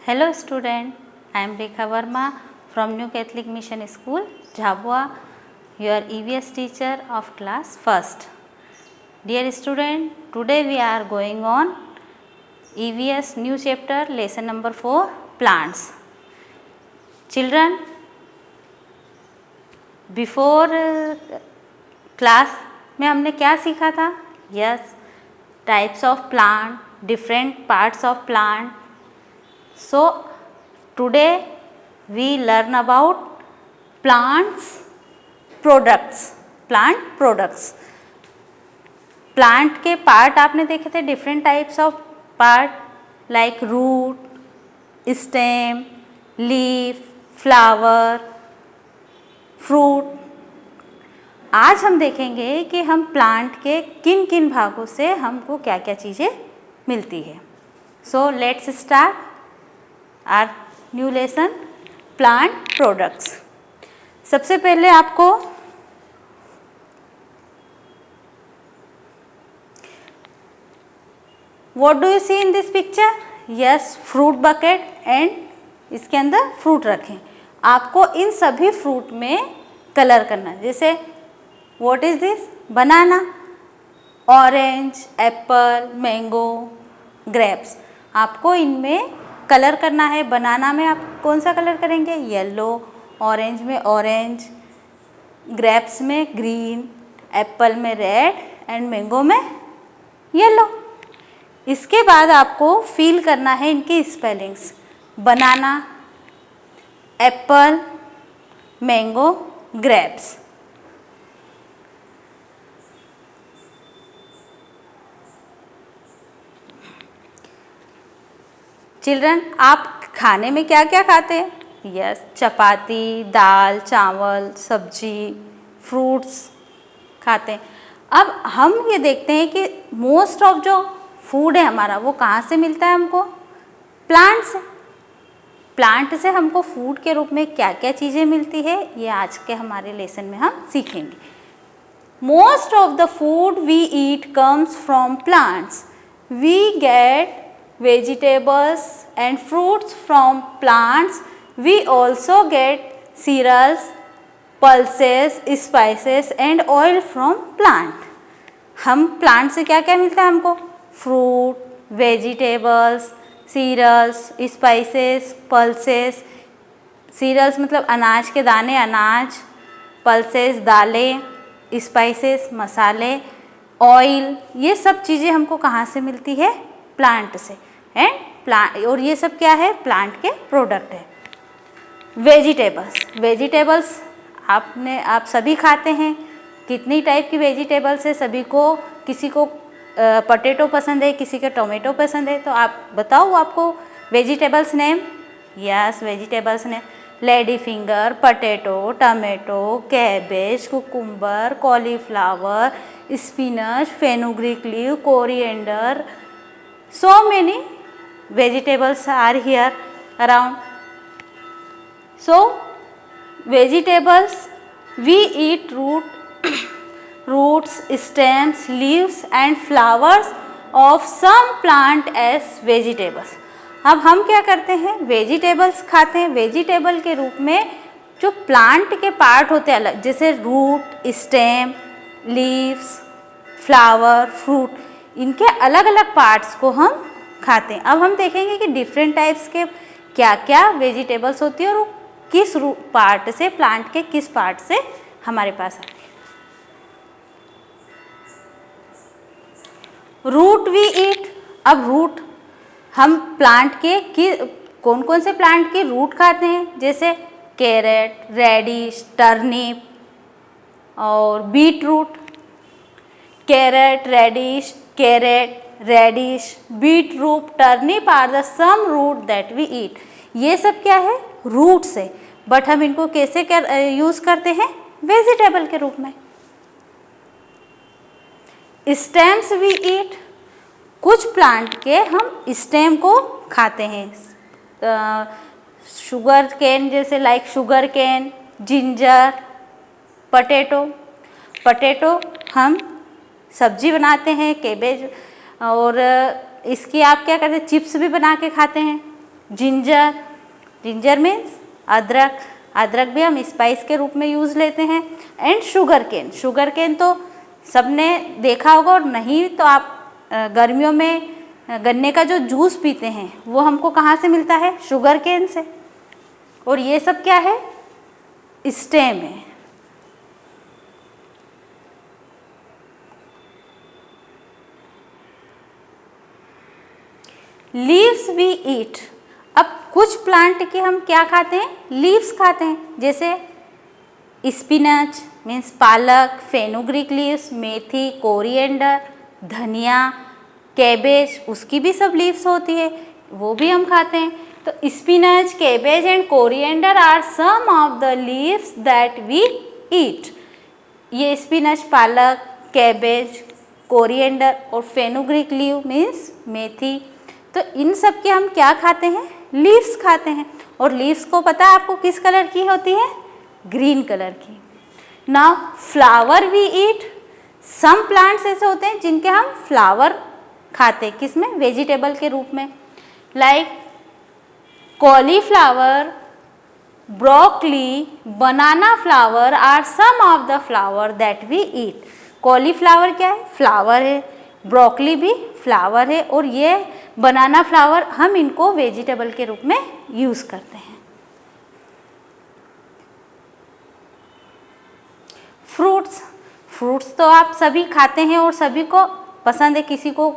Hello student, I am Rekha Verma from New Catholic Mission School, Jhabua, your EVS teacher of class 1st. Dear student, today we are going on EVS new chapter lesson number 4 plants. Children, before class में हमने क्या सीखा था? Yes, types of plant, different parts of plant. So today we learn about plants products. Plant products. Plant के part आपने देखे थे, different types of part like root, stem, leaf, flower, fruit. आज हम देखेंगे कि हम प्लांट के किन किन भागों से हमको क्या क्या चीज़ें मिलती है. So let's start our new lesson plant products. सबसे पहले आपको What do you see in this picture? Yes, fruit bucket and इसके अंदर फ्रूट रखें. आपको इन सभी फ्रूट में कलर करना है. जैसे what is this? Banana, orange, Apple, mango, grapes. आपको इनमें कलर करना है. बनाना में आप कौन सा कलर करेंगे? येलो. ऑरेंज में ऑरेंज, ग्रेप्स में ग्रीन, एप्पल में रेड एंड मैंगो में येलो. इसके बाद आपको फील करना है इनकी स्पेलिंग्स. बनाना, एप्पल, मैंगो, ग्रेप्स. चिल्ड्रन, आप खाने में क्या क्या खाते हैं? यस, चपाती, दाल, चावल, सब्जी, फ्रूट्स खाते हैं. अब हम ये देखते हैं कि मोस्ट ऑफ जो फूड है हमारा वो कहाँ से मिलता है हमको? प्लांट से. प्लांट से हमको फूड के रूप में क्या क्या चीज़ें मिलती है ये आज के हमारे लेसन में हम सीखेंगे. Most of the food we eat comes from plants. We get vegetables and fruits from plants. We also get cereals, pulses, spices and oil from plant. हम प्लांट से क्या क्या मिलता है हमको? Fruit, vegetables, cereals, spices, pulses. Cereals मतलब अनाज के दाने, अनाज. पल्सेस दालें, स्पाइसेस मसाले, ऑयल. ये सब चीज़ें हमको कहाँ से मिलती है? प्लांट से. एंड प्लांट, और ये सब क्या है? प्लांट के प्रोडक्ट है. वेजिटेबल्स. वेजिटेबल्स आप सभी खाते हैं. कितनी टाइप की वेजिटेबल्स है? सभी को. किसी को पोटैटो पसंद है, किसी को टोमेटो पसंद है. तो आप बताओ आपको vegetables name. Yes, vegetables name lady finger, potato, tomato, cabbage, cucumber, cauliflower, spinach, fenugreek leave, coriander. So many vegetables are here around. So vegetables, we eat roots, stems, leaves and flowers of some plant as vegetables. अब हम क्या करते हैं? Vegetables खाते हैं. Vegetable के रूप में जो प्लांट के पार्ट होते हैं अलग, जैसे root, stem, leaves, flower, fruit, इनके अलग अलग पार्ट्स को हम खाते हैं. अब हम देखेंगे कि डिफरेंट टाइप्स के क्या क्या वेजिटेबल्स होती है और वो किस पार्ट से, प्लांट के किस पार्ट से हमारे पास आती है. Root we eat. अब रूट हम प्लांट के कौन कौन से प्लांट के रूट खाते हैं? जैसे कैरेट, रेडिश, टर्निप और beetroot. Carrot, radish, beetroot, turnip are the some root that we eat. ये सब क्या है? रूट्स है. बट हम इनको कैसे यूज़ करते हैं? वेजिटेबल के रूप में. Stems we eat. कुछ प्लांट के हम स्टेम को खाते हैं. शुगर केन, जैसे like sugarcane, ginger, potato हम सब्जी बनाते हैं. कैबेज और इसकी आप क्या करते हैं? चिप्स भी बना के खाते हैं. जिंजर, जिंजर मीन्स अदरक, अदरक भी हम स्पाइस के रूप में यूज़ लेते हैं। And sugarcane, sugarcane तो सबने देखा होगा, और नहीं तो आप गर्मियों में गन्ने का जो जूस पीते हैं वो हमको कहाँ से मिलता है? शुगर केन से। और ये सब क्या है? स्टेम है। लीव्स वी ईट, अब कुछ प्लांट के हम क्या खाते हैं? लीव्स खाते हैं, जैसे स्पिनच मीन्स पालक, फेनुग्रीक लीव्स, मेथी, कोरिएंडर, धनिया, कैबेज, उसकी भी सब लीव्स होती है, वो भी हम खाते हैं। तो spinach, cabbage and coriander are some of the leaves that we eat. ये स्पिनच, पालक, कैबेज, कोरिएंडर और फेनुग्रीक लीव मीन्स मेथी, तो इन सब के हम क्या खाते हैं? लीव्स खाते हैं। और लीव्स को पता है आपको किस कलर की होती है? ग्रीन कलर की। Now flower we eat, some plants ऐसे होते हैं जिनके हम फ्लावर खाते हैं, किसमें? वेजिटेबल के रूप में, like cauliflower, broccoli, banana flower are some of the flower that we eat. Cauliflower क्या है? फ्लावर है, ब्रोकली भी फ्लावर है, और ये बनाना फ्लावर हम इनको वेजिटेबल के रूप में यूज़ करते हैं। फ्रूट्स, फ्रूट्स तो आप सभी खाते हैं और सभी को पसंद है, किसी को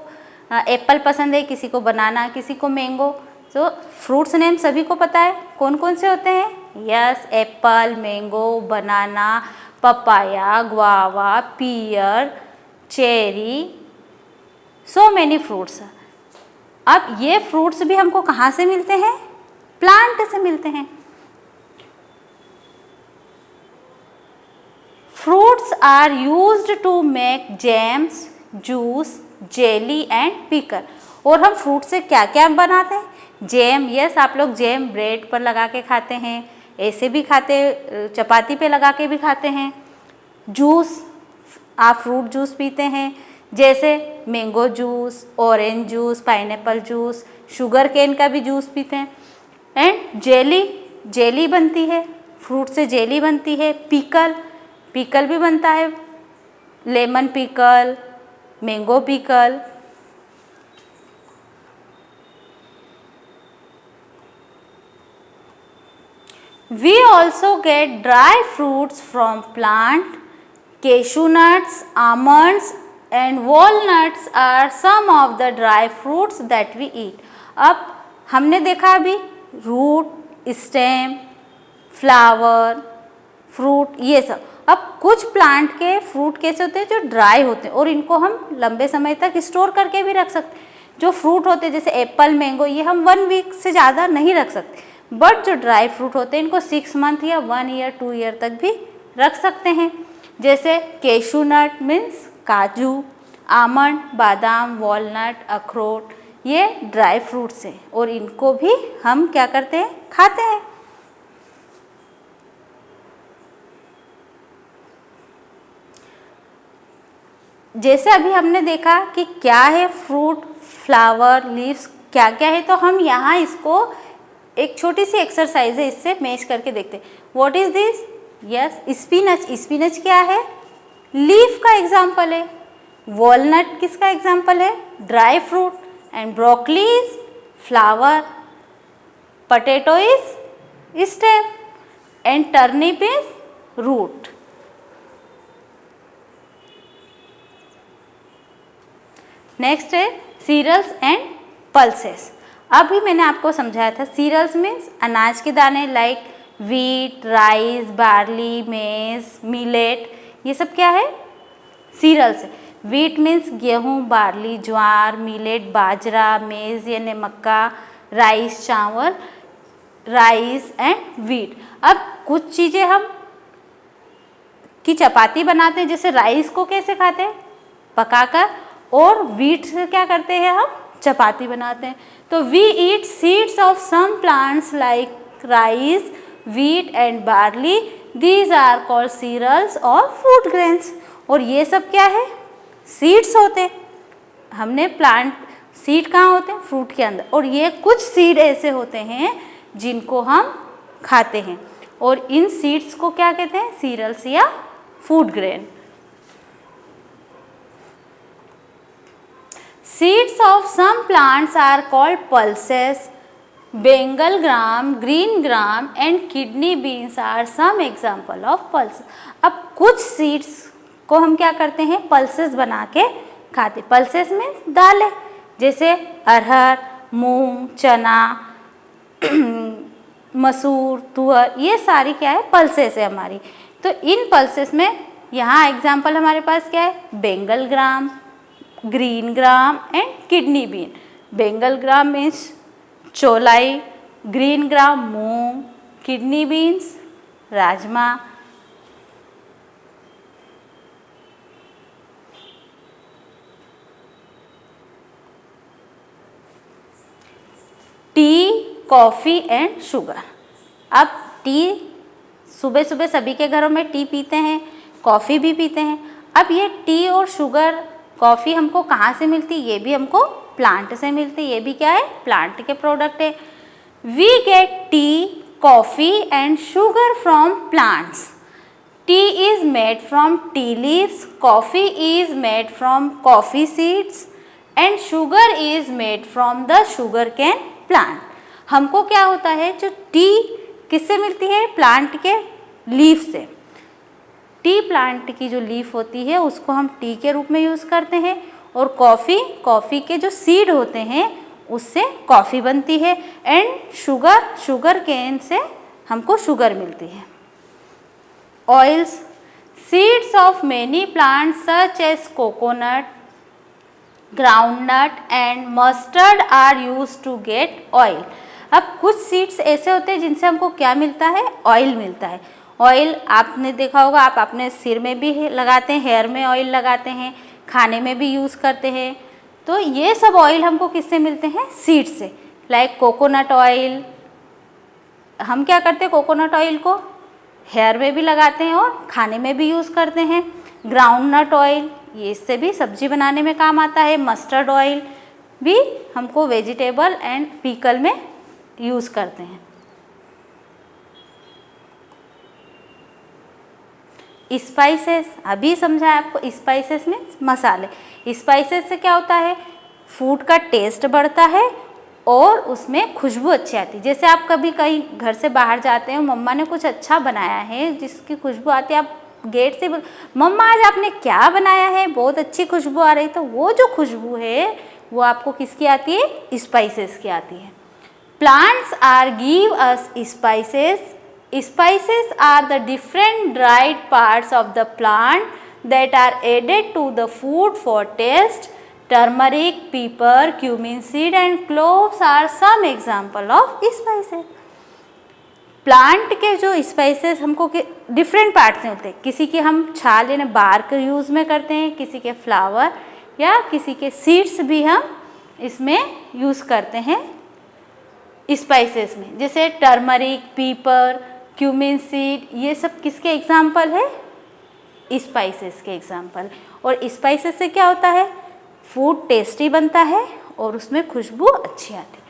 एप्पल पसंद है, किसी को बनाना, किसी को मैंगो। तो फ्रूट्स नेम सभी को पता है, कौन कौन से होते हैं? Yes, apple, mango, banana, papaya, guava, pear, cherry, so many fruits. अब ये फ्रूट्स भी हमको कहाँ से मिलते हैं? प्लांट से मिलते हैं। Fruits are used to make jams, juice, jelly and pickle. और हम फ्रूट से क्या क्या बनाते हैं? जैम, यस, आप लोग जैम ब्रेड पर लगा के खाते हैं, ऐसे भी खाते, चपाती पे लगा के भी खाते हैं। जूस, आप फ्रूट जूस पीते हैं, जैसे mango juice, orange juice, pineapple juice, sugarcane का भी जूस पीते हैं। एंड जेली, जेली बनती है, फ्रूट से जेली बनती है। पिकल, पिकल भी बनता है, lemon pickle, mango pickle. We also get dry fruits from plant. Cashew nuts, almonds and walnuts are some of the dry fruits that we eat. अब हमने देखा अभी रूट, स्टेम, फ्लावर, फ्रूट, ये सब। अब कुछ प्लांट के फ्रूट कैसे होते हैं? जो ड्राई होते हैं और इनको हम लंबे समय तक स्टोर करके भी रख सकते हैं। जो फ्रूट होते हैं जैसे एप्पल, मैंगो, ये हम 1 वीक से ज़्यादा नहीं रख सकते, बट जो ड्राई फ्रूट होते हैं इनको 6 मंथ या 1 ईयर 2 ईयर तक भी रख सकते हैं। जैसे कैशू नट मीन्स काजू, आमंड बादाम, वॉलनट अखरोट, ये ड्राई फ्रूट्स हैं और इनको भी हम क्या करते हैं? खाते हैं। जैसे अभी हमने देखा कि क्या है फ्रूट, फ्लावर, लीव्स क्या क्या है, तो हम यहाँ इसको एक छोटी सी एक्सरसाइज है, इससे मैच करके देखते हैं। What is this? Yes, spinach. Spinach क्या है? लीफ का एग्जाम्पल है। वॉलनट किसका एग्जाम्पल है? Dry fruit. And broccoli is flower, potato is stem and turnip is root. Next है सीरियल्स एंड पल्सेस। अभी मैंने आपको समझाया था सीरियल्स मीन्स अनाज के दाने, लाइक वीट, राइस, बार्ली, मेज, मिलेट, ये सब क्या है? सीरियल्स है। वीट मीन्स गेहूँ, बार्ली, ज्वार, मिलेट, बाजरा, मेज यानी मक्का, राइस चावल, राइस एंड वीट। अब कुछ चीज़ें हम की चपाती बनाते हैं, जैसे राइस को कैसे खाते हैं? पकाकर, और वीट से क्या करते हैं? हम चपाती बनाते हैं। तो we eat seeds of some plants like rice, wheat and barley, these are called cereals और फूड ग्रेन्स। और ये सब क्या है? सीड्स होते हैं। हमने प्लांट सीड कहाँ होते हैं? फ्रूट के अंदर। और ये कुछ सीड ऐसे होते हैं जिनको हम खाते हैं, और इन सीड्स को क्या कहते हैं? सीरियल्स या food grain. Seeds of some plants are called pulses. Bengal gram, green gram and kidney beans are some example of pulses. अब कुछ सीड्स को हम क्या करते हैं? पल्सेस बना के खाते। पल्सेस मीन्स दालें, जैसे अरहर, मूंग, चना, मसूर, तुअर, ये सारी क्या है? पल्सेस है हमारी। तो इन पल्सेस में यहाँ एग्जाम्पल हमारे पास क्या है? Bengal gram, green gram and kidney bean. Bengal gram means चौलाई, ग्रीन ग्राम मूंग, किडनी बीन्स राजमा। Tea, coffee and sugar. अब टी, सुबह सुबह सभी के घरों में टी पीते हैं, कॉफ़ी भी पीते हैं। अब ये टी और शुगर, कॉफ़ी हमको कहाँ से मिलती है? ये भी हमको प्लांट से मिलती है। ये भी क्या है? प्लांट के प्रोडक्ट है। We get tea, coffee and sugar from plants. Tea is made from tea leaves, coffee is made from coffee seeds and sugar is made from the sugarcane plant. हमको क्या होता है? जो T किससे मिलती है? Plant के leaf से। टी प्लांट की जो लीफ होती है उसको हम टी के रूप में यूज़ करते हैं, और कॉफ़ी के जो सीड होते हैं उससे कॉफ़ी बनती है, एंड शुगर केन से हमको शुगर मिलती है। Oils, seeds of many plants such as coconut, groundnut and mustard are used to get oil. अब कुछ सीड्स ऐसे होते हैं जिनसे हमको क्या मिलता है? ऑयल मिलता है। ऑयल आपने देखा होगा, आप अपने सिर में भी लगाते हैं, हेयर में ऑयल लगाते हैं, खाने में भी यूज़ करते हैं। तो ये सब ऑयल हमको किससे मिलते हैं? सीड से। लाइक कोकोनट ऑयल, हम क्या करते हैं? कोकोनट ऑयल को हेयर में भी लगाते हैं और खाने में भी यूज़ करते हैं। ग्राउंडनट ऑयल, ये इससे भी सब्जी बनाने में काम आता है। मस्टर्ड ऑयल भी हमको वेजिटेबल एंड पीकल में यूज़ करते हैं। स्पाइसेस, अभी समझा आपको, स्पाइसेस में मसाले। स्पाइसेस से क्या होता है? फूड का टेस्ट बढ़ता है और उसमें खुशबू अच्छी आती है। जैसे आप कभी कहीं घर से बाहर जाते हैं, मम्मा ने कुछ अच्छा बनाया है जिसकी खुशबू आती है, आप गेट से मम्मा आज आपने क्या बनाया है, बहुत अच्छी खुशबू आ रही, तो वो जो खुशबू है वो आपको किसकी आती है? स्पाइसेस की आती है। Plants are give us spices. Spices are the different dried parts of the plant that are added to the food for taste. Turmeric, pepper, cumin seed and cloves are some example of spices. Plant के जो spices हमको के different part से होते हैं। किसी के हम छाल यानी बार्क यूज़ में करते हैं, किसी के फ्लावर या किसी के सीड्स भी हम इसमें यूज़ करते हैं स्पाइसेस में। जैसे टर्मरिक, पीपर, क्यूमिन सीड, ये सब किसके एग्जाम्पल है? स्पाइसेस के एग्जाम्पल। और स्पाइसेस से क्या होता है? फूड टेस्टी बनता है और उसमें खुशबू अच्छी आती है।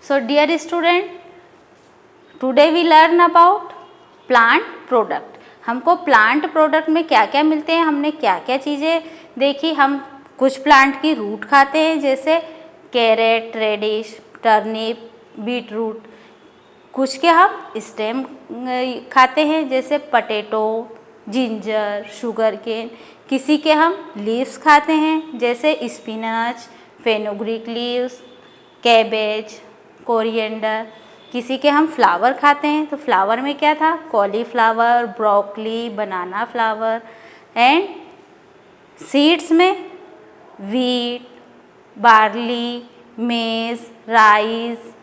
So dear student, today we learn about plant product. हमको प्लांट प्रोडक्ट में क्या क्या मिलते हैं, हमने क्या क्या चीज़ें देखी। हम कुछ प्लांट की रूट खाते हैं, जैसे carrot, radish, turnip, beetroot. कुछ के हम स्टेम खाते हैं, जैसे पटेटो, जिंजर, शुगर केन। किसी के हम लीव्स खाते हैं, जैसे spinach, fenugreek leaves, cabbage, coriander. किसी के हम फ्लावर खाते हैं, तो फ्लावर में क्या था? Cauliflower, broccoli, banana flower. And seeds में वीट, बार्ली, मेज, राइस,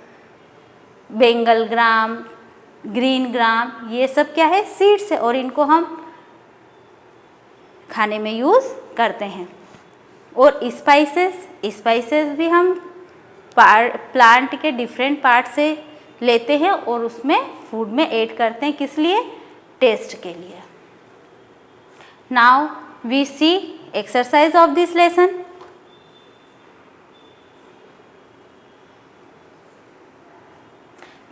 बेंगल ग्राम, ग्रीन ग्राम, ये सब क्या है? सीड्स है, और इनको हम खाने में यूज़ करते हैं। और स्पाइसेस भी हम प्लांट के डिफरेंट पार्ट से लेते हैं और उसमें फूड में ऐड करते हैं। किस लिए? टेस्ट के लिए। Now we see exercise of this lesson.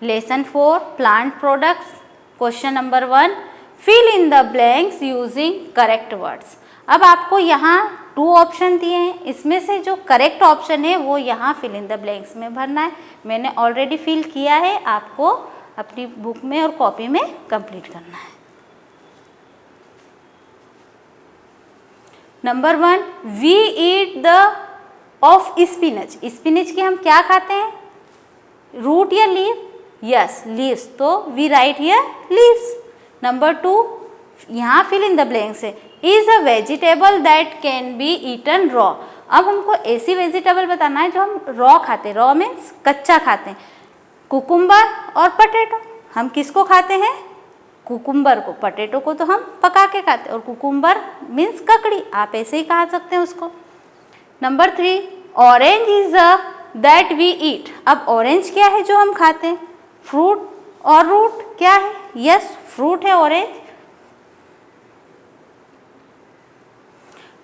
Lesson 4 plant products. Question number 1 fill in the blanks using correct words. अब आपको यहाँ 2 ऑप्शन दिए हैं, इसमें से जो करेक्ट ऑप्शन है वो यहाँ fill in the blanks में भरना है. मैंने ऑलरेडी फिल किया है, आपको अपनी बुक में और कॉपी में कंप्लीट करना है. Number 1 we eat the of spinach. Spinach के हम क्या खाते हैं, रूट या लीव? यस लीव्स, तो we write here leaves. Number 2 यहाँ फिल इन द ब्लैंक्स है. Is a vegetable that can be eaten raw. अब हमको ऐसी वेजिटेबल बताना है जो हम रॉ खाते हैं. रॉ मीन्स कच्चा खाते हैं. कुकुम्बर और पटेटो. हम किसको खाते हैं, कुकुम्बर को. पटेटो को तो हम पका के खाते हैं, और कुकुम्बर मीन्स ककड़ी, आप ऐसे ही कहा सकते हैं उसको. Number 3 orange is a that we eat. अब ऑरेंज क्या है जो हम खाते हैं, फ्रूट और रूट क्या है? यस फ्रूट है orange.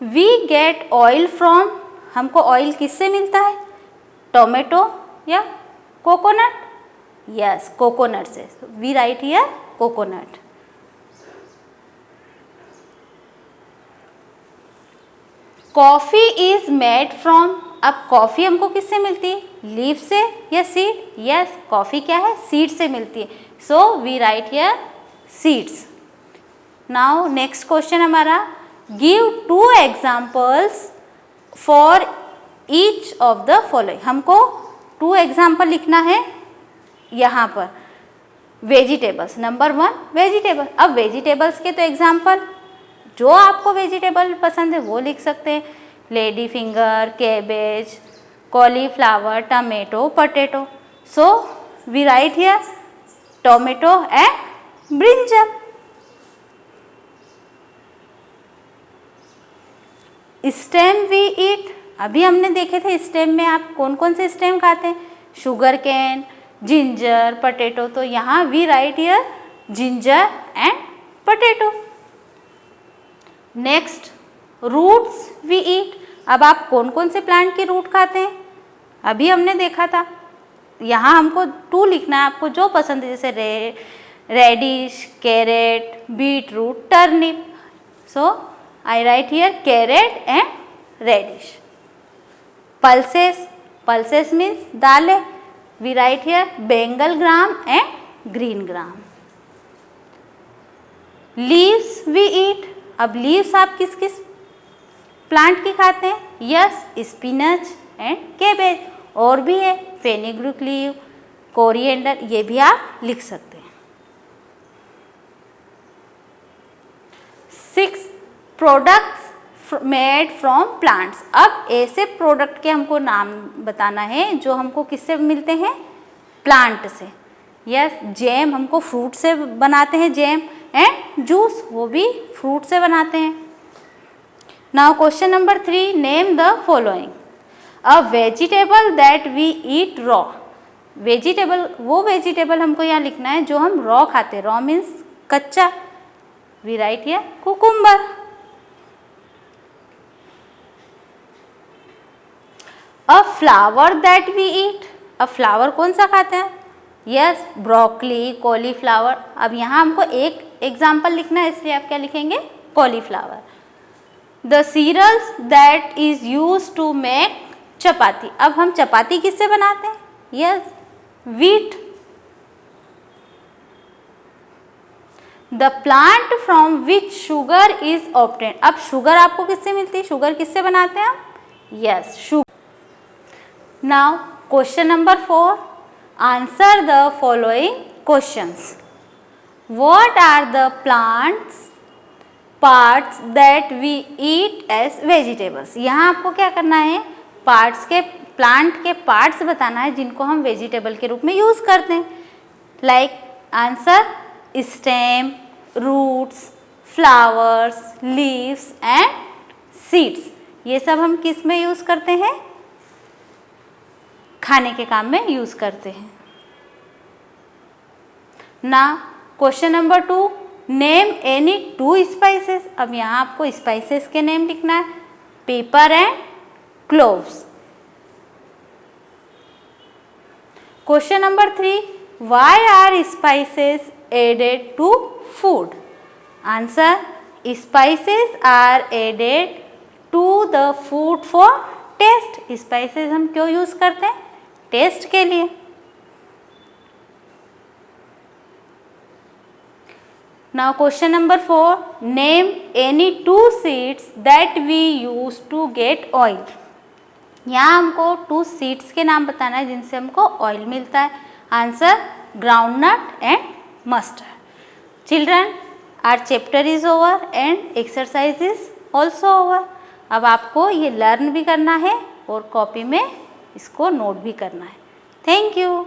We get oil from. हमको ऑयल किससे मिलता है, टोमेटो या कोकोनट? यस कोकोनट से. We write here coconut. Coffee is made from. अब कॉफी हमको किससे मिलती है, लीफ से या सीड? यस कॉफी क्या है, सीड से मिलती है. So we write here seeds. Now next question हमारा, give 2 examples for each of the following. हमको 2 एग्जाम्पल लिखना है यहाँ पर. वेजिटेबल्स. Number 1 vegetable. अब वेजिटेबल्स के तो एग्जाम्पल, जो आपको वेजिटेबल पसंद है वो लिख सकते हैं. Lady finger, cabbage, cauliflower, tomato, potato. So we write here tomato and brinjal. Stem we eat. अभी हमने देखे थे स्टेम में आप कौन कौन से स्टेम खाते हैं, शुगर कैन, जिंजर, पोटैटो. तो यहाँ we write here ginger and potato. Next roots we eat. अब आप कौन कौन से प्लांट की रूट खाते हैं, अभी हमने देखा था. यहाँ हमको 2 लिखना है, आपको जो पसंद है, जैसे radish, carrot, beetroot, turnip. So I write here carrot and radish. Pulses. Pulses means दालें. We write here Bengal gram and green gram. Leaves we eat. अब लीव्स आप किस किस प्लांट की खाते हैं, यस स्पिनच एंड कैबेज. और भी है फेनिग्रीक लीव, कोरिएंडर, ये भी आप लिख सकते हैं. 6 प्रोडक्ट्स मेड फ्रॉम प्लांट्स. अब ऐसे प्रोडक्ट के हमको नाम बताना है जो हमको किससे मिलते हैं, प्लांट से. यस जैम हमको फ्रूट से बनाते हैं, जैम. एंड जूस वो भी फ्रूट से बनाते हैं. Now question number 3 name the following. A vegetable that we eat raw. Vegetable, वो वेजिटेबल हमको यहाँ लिखना है जो हम रॉ खाते हैं. रॉ मीन्स कच्चा. We write here cucumber. A flower that we eat. अब फ्लावर कौन सा खाते हैं, यस ब्रोकली, कॉलीफ्लावर. अब यहाँ हमको एक एग्जाम्पल लिखना है, इसलिए आप क्या लिखेंगे, cauliflower. The cereals that is use to make chapati. अब हम चपाती किससे बनाते हैं, yes wheat. The plant from which sugar is obtain. अब शुगर आपको किससे मिलती है, शुगर किससे बनाते हैं हम, yes sugar. Now question number 4 answer the following questions. What are the plants parts that we eat as vegetables. यहाँ आपको क्या करना है, पार्ट्स के, प्लांट के पार्ट्स बताना है जिनको हम वेजिटेबल के रूप में यूज़ करते हैं. Like answer stem, roots, flowers, leaves and seeds. ये सब हम किस में यूज़ करते हैं, खाने के काम में यूज़ करते हैं ना. Question number 2 name any 2 spices. अब यहाँ आपको स्पाइसेस के नेम लिखना है, pepper and cloves. Question number 3, why are spices added to food? Answer, spices are added to the food for taste. Spices हम क्यों यूज करते हैं? टेस्ट के लिए। Now question number 4, name any 2 seeds that we use to get oil. यहाँ हमको 2 seeds के नाम बताना है जिनसे हमको ऑयल मिलता है। Answer, groundnut and mustard. Children, our chapter is over and exercise is also over. अब आपको ये लर्न भी करना है और कॉपी में इसको नोट भी करना है। Thank you.